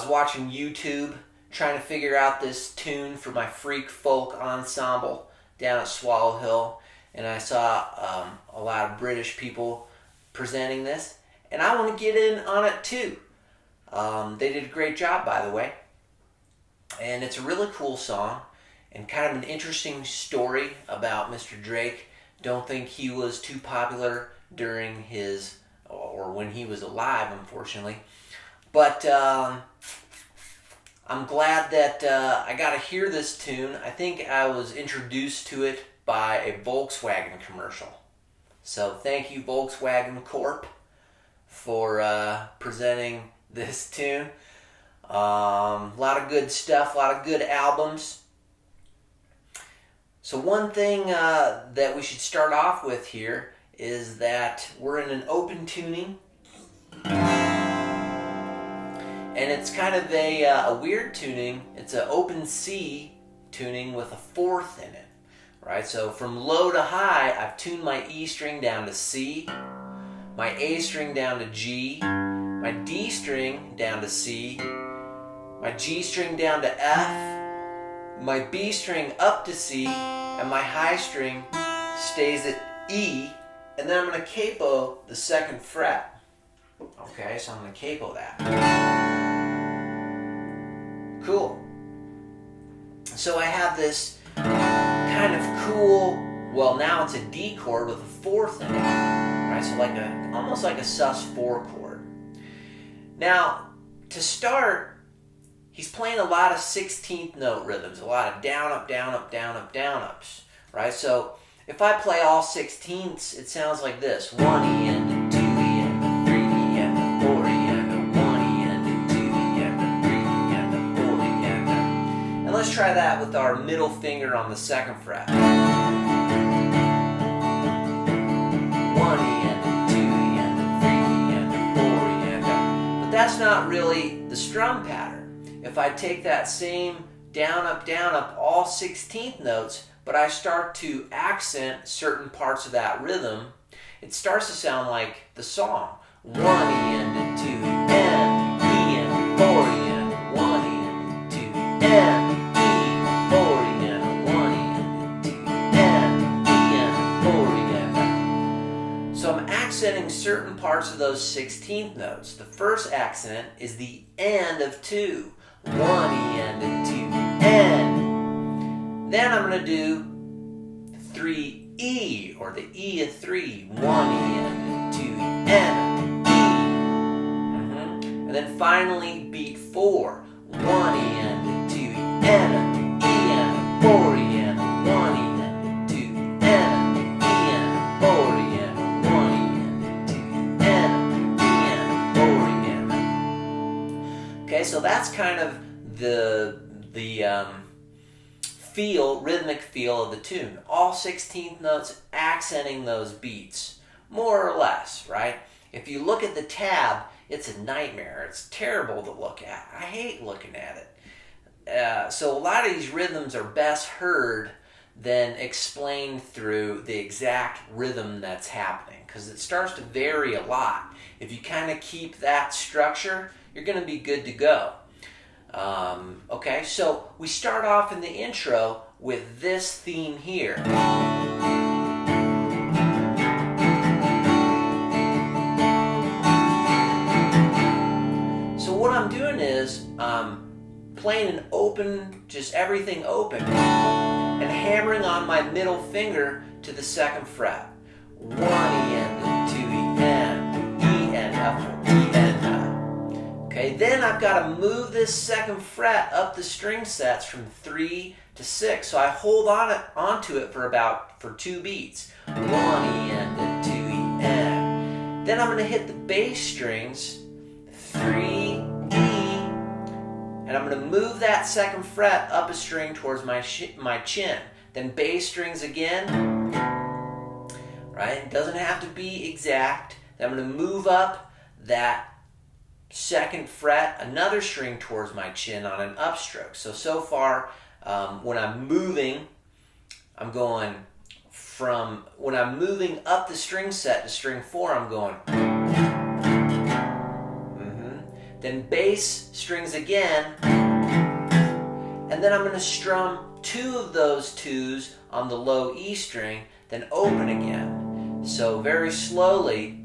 was watching YouTube trying to figure out this tune for my freak folk ensemble down at Swallow Hill, and I saw a lot of British people presenting this, and I want to get in on it too. They did a great job, by the way, and it's a really cool song and kind of an interesting story about Mr. Drake. Don't think he was too popular during his, or when he was alive, unfortunately. But I'm glad that I got to hear this tune. I think I was introduced to it by a Volkswagen commercial. So thank you, Volkswagen Corp, for presenting this tune. A lot of good stuff, a lot of good albums. So one thing that we should start off with here is that we're in an open tuning. And it's kind of a weird tuning. It's an open C tuning with a fourth in it. Right? So from low to high, I've tuned my E string down to C, my A string down to G, my D string down to C, my G string down to F, my B string up to C, and my high string stays at E, and then I'm going to capo the second fret. Okay, so I'm going to capo that. Cool. So I have this kind of cool, well, now it's a D chord with a fourth in it, right? So like almost like a sus4 chord. Now, to start, he's playing a lot of 16th note rhythms, a lot of down, up, down, up, down, up, down, ups, right? So if I play all 16ths, it sounds like this. 1 E and a 2 E and a 3 E and a 4 E and a 1 E and a 2 E and a 3 E and a 4 E and a... And let's try that with our middle finger on the second fret. 1 E and a 2 E and a 3 E and a 4 E and a... But that's not really the strum pattern. If I take that same down, up, all 16th notes, but I start to accent certain parts of that rhythm, it starts to sound like the song. 1 E and a 2 and E and 4 E and 1 E and 2 and E 4 E and 1 E and 2 and E and 4 E and. So I'm accenting certain parts of those 16th notes. The first accent is the end of 2. 1 E and a 2 and. Then I'm going to do 3 E, or the E of 3. 1 E and a 2 and E. And then finally beat 4. 1 E and a 2 and E and 4 E and 1 E and a 2 and E and 4 E and 1 E and a 2 and E and 4 E and. Okay, so that's kind of the rhythmic feel of the tune. All 16th notes accenting those beats, more or less, right? If you look at the tab, it's a nightmare. It's terrible to look at. I hate looking at it. So a lot of these rhythms are best heard than explained through the exact rhythm that's happening, because it starts to vary a lot. If you kind of keep that structure, you're going to be good to go. Okay, so we start off in the intro with this theme here. So what I'm doing is playing an open, just everything open, and hammering on my middle finger to the second fret. 1 E and 2 E and E and F, E and F. Okay, then I've got to move this second fret up the string sets from 3 to 6. So I hold onto it for 2 beats. 1 E and a 2 E and. Then I'm going to hit the bass strings, 3 E, and I'm going to move that second fret up a string towards my chin. Then bass strings again, right? It doesn't have to be exact. Then I'm going to move up that second fret, another string towards my chin on an upstroke. So far, when I'm moving, I'm going from, when I'm moving up the string set to string 4, I'm going. then bass strings again, and then I'm going to strum 2 of those 2s on the low E string, then open again. So very slowly,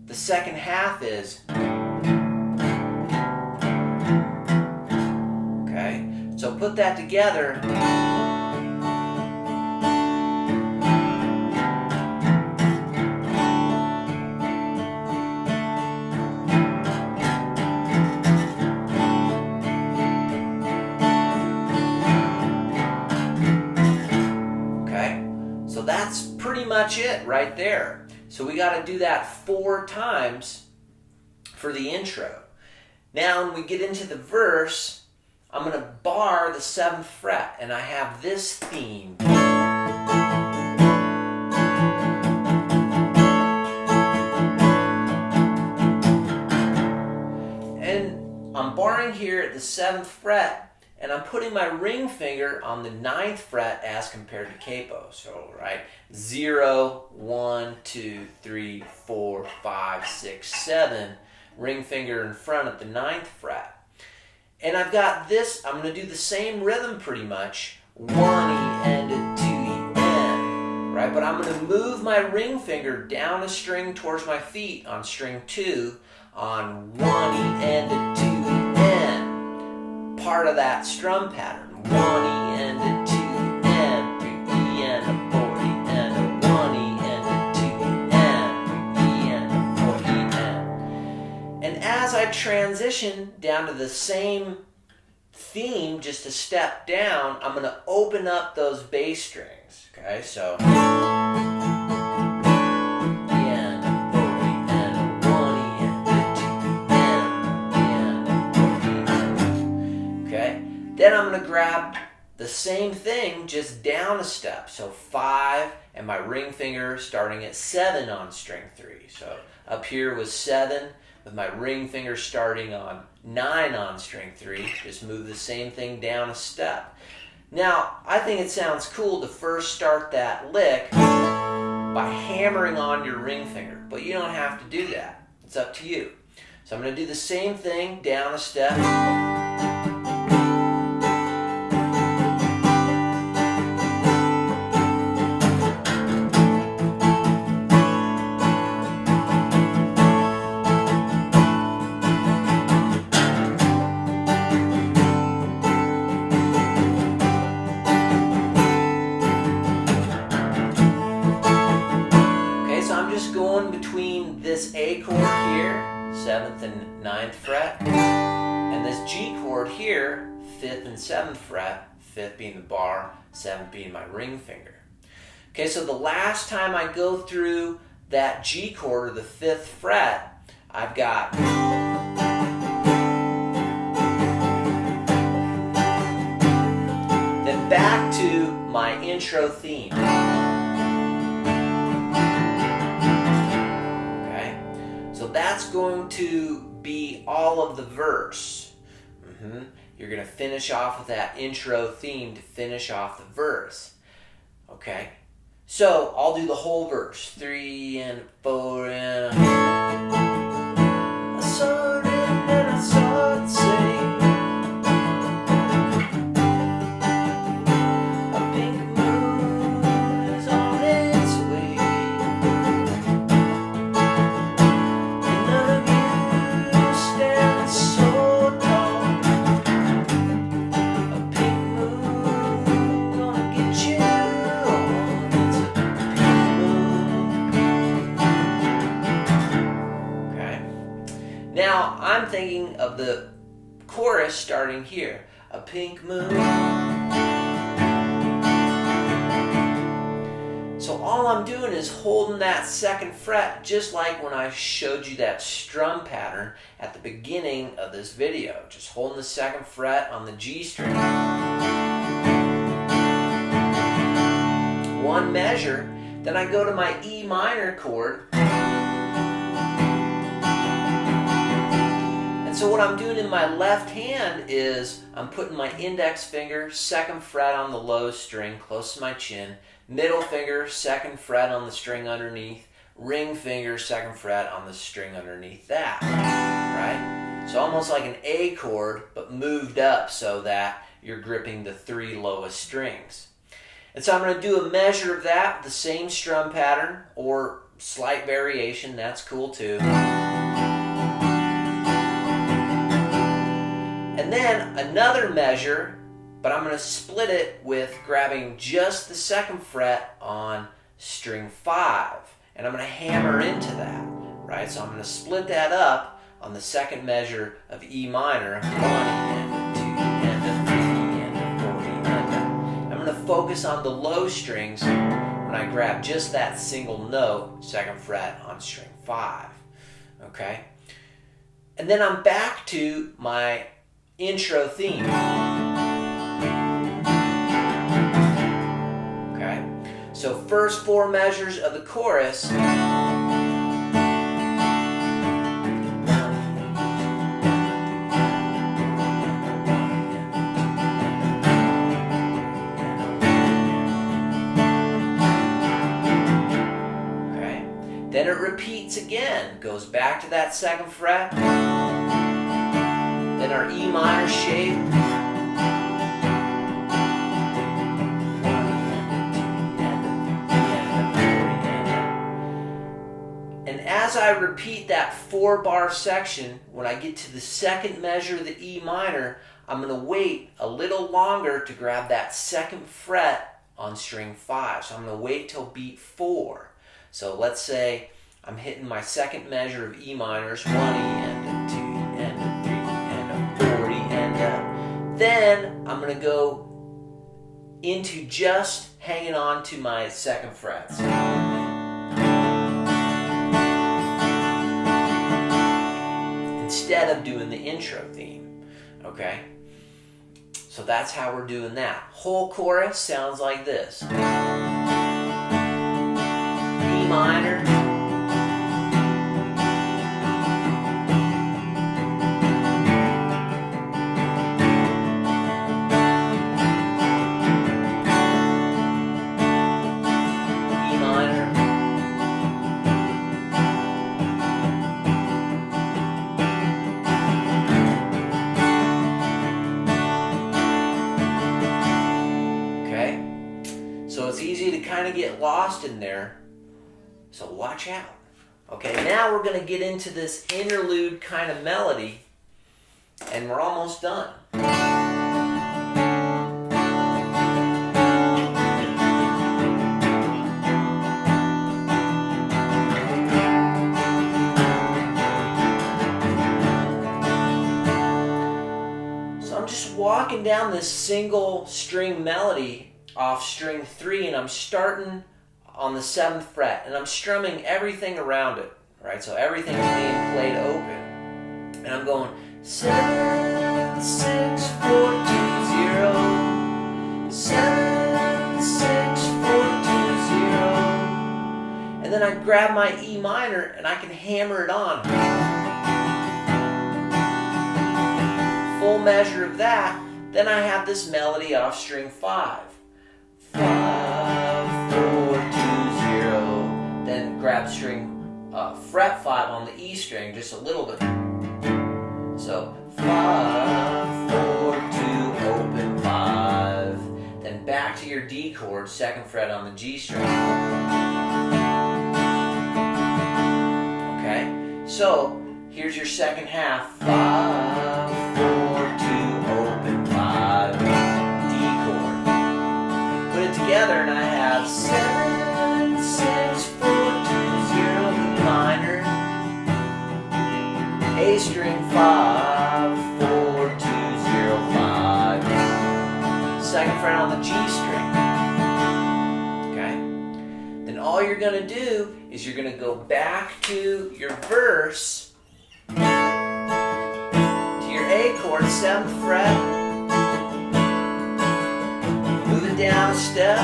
the second half is, okay? So put that together. So that's pretty much it right there. So we got to do that 4 times for the intro. Now when we get into the verse, I'm going to bar the 7th fret, and I have this theme. And I'm barring here at the 7th fret, and I'm putting my ring finger on the 9th fret as compared to capo. So, right, 0, 1, 2, 3, 4, 5, 6, 7. Ring finger in front at the 9th fret. And I've got this, I'm going to do the same rhythm pretty much. 1 E and a 2 E N, right? But I'm going to move my ring finger down a string towards my feet on string 2 on 1 E and a 2 E N. Part of that strum pattern. 1 E and a 2 N, 3 E and a 4 E and a 1 E and a 2 N, 3 E and a 4 E N. And as I transition down to the same theme, just a step down, I'm going to open up those bass strings. Okay, so. Then I'm going to grab the same thing, just down a step. So 5, and my ring finger starting at 7 on string 3. So up here was 7, with my ring finger starting on 9 on string 3. Just move the same thing down a step. Now, I think it sounds cool to first start that lick by hammering on your ring finger, but you don't have to do that. It's up to you. So I'm going to do the same thing, down a step. This A chord here, 7th and 9th fret, and this G chord here, 5th and 7th fret, 5th being the bar, 7th being my ring finger. Okay, so the last time I go through that G chord, or the 5th fret, I've got then back to my intro theme. So that's going to be all of the verse. You're going to finish off with that intro theme to finish off the verse. Okay? So I'll do the whole verse. 3 and 4 and I saw it and I saw it say a pink moon is on its way. Now, I'm thinking of the chorus starting here. A pink moon. So all I'm doing is holding that 2nd fret, just like when I showed you that strum pattern at the beginning of this video. Just holding the 2nd fret on the G string. 1 measure. Then I go to my E minor chord. So what I'm doing in my left hand is I'm putting my index finger, 2nd fret on the low string, close to my chin, middle finger, 2nd fret on the string underneath, ring finger, 2nd fret on the string underneath that, right? So almost like an A chord, but moved up so that you're gripping the 3 lowest strings. And so I'm going to do a measure of that, the same strum pattern, or slight variation, that's cool too. And then another measure, but I'm going to split it with grabbing just the 2nd fret on string 5. And I'm going to hammer into that, right? So I'm going to split that up on the 2nd measure of E minor, 1 and 2 and 3 and 4 and. I'm going to focus on the low strings when I grab just that single note, 2nd fret on string 5, okay? And then I'm back to my intro theme. Okay, so first 4 measures of the chorus. Okay, then it repeats again, goes back to that 2nd fret. Then our E minor shape. And as I repeat that 4-bar section, when I get to the 2nd measure of the E minor, I'm going to wait a little longer to grab that 2nd fret on string 5. So I'm going to wait till beat 4. So let's say I'm hitting my 2nd measure of E minors, 1 E and a 2 and a 3 and a 4 E and a. Then I'm going to go into just hanging on to my 2nd frets. Instead of doing the intro theme, okay? So that's how we're doing that. Whole chorus sounds like this. E minor. So it's easy to kind of get lost in there. So watch out. Okay, now we're going to get into this interlude kind of melody, and we're almost done. So I'm just walking down this single string melody off string 3, and I'm starting on the 7th fret, and I'm strumming everything around it, right? So everything's being played open, and I'm going 7 6 4 2 0, 7 6 4 2 0, and then I grab my E minor and I can hammer it on. Full measure of that. Then I have this melody off string 5. 5 4 2 0. Then grab string fret 5 on the E string just a little bit. So 5 4 2 open 5. Then back to your D chord, 2nd fret on the G string. Okay, so here's your 2nd half. 5 4 2 open 5. Together, and I have 7 6 4 2 0 E minor, A string 5 4 2 0 5, 2nd fret on the G string. Okay. Then all you're going to do is you're going to go back to your verse, to your A chord, 7th fret. Down a step,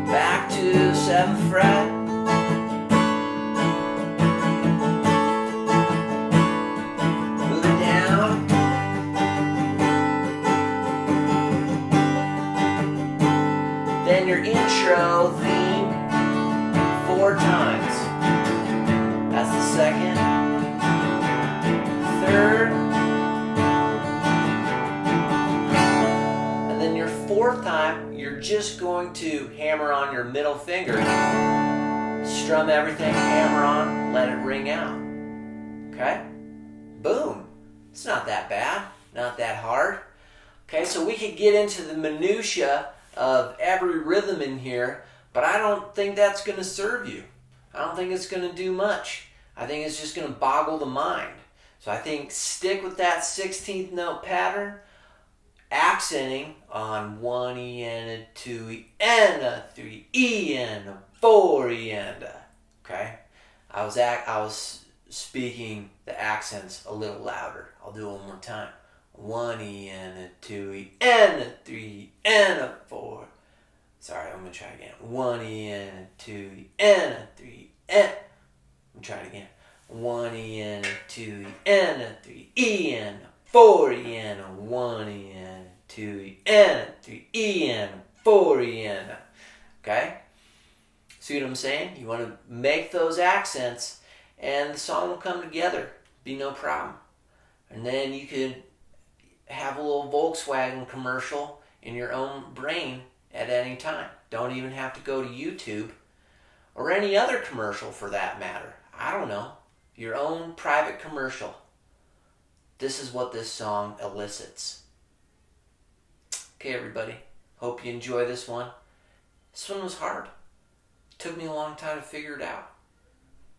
back to 7th fret, move it down, then your intro theme 4 times. you're just going to hammer on your middle finger, strum everything, hammer on, let it ring out. Okay? Boom. It's not that bad, not that hard. Okay, so we could get into the minutia of every rhythm in here, but I don't think that's going to serve you. I don't think it's going to do much. I think it's just going to boggle the mind. So I think stick with that 16th note pattern, accenting on 1 E and a 2 E and a 3 E and a 4 E and a. Okay? I was speaking the accents a little louder. I'll do it one more time. 1 E and a 2 E and a 3 E and a 4. Sorry, I'm going to try again. 1 E and a 2 E and a 3 E and. I'm going to try it again. 1 E and a 2 E and a 3 E and a 4 E and a 1 E and a 2 E and a 3 E and a 4 E and a. Okay? See what I'm saying? You want to make those accents and the song will come together. Be no problem. And then you could have a little Volkswagen commercial in your own brain at any time. Don't even have to go to YouTube or any other commercial for that matter. I don't know. Your own private commercial. This is what this song elicits. Okay, everybody. Hope you enjoy this one. This one was hard. It took me a long time to figure it out.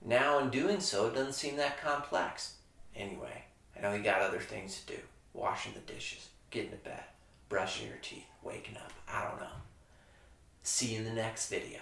Now in doing so, it doesn't seem that complex. Anyway, I know you got other things to do. Washing the dishes, getting to bed, brushing your teeth, waking up. I don't know. See you in the next video.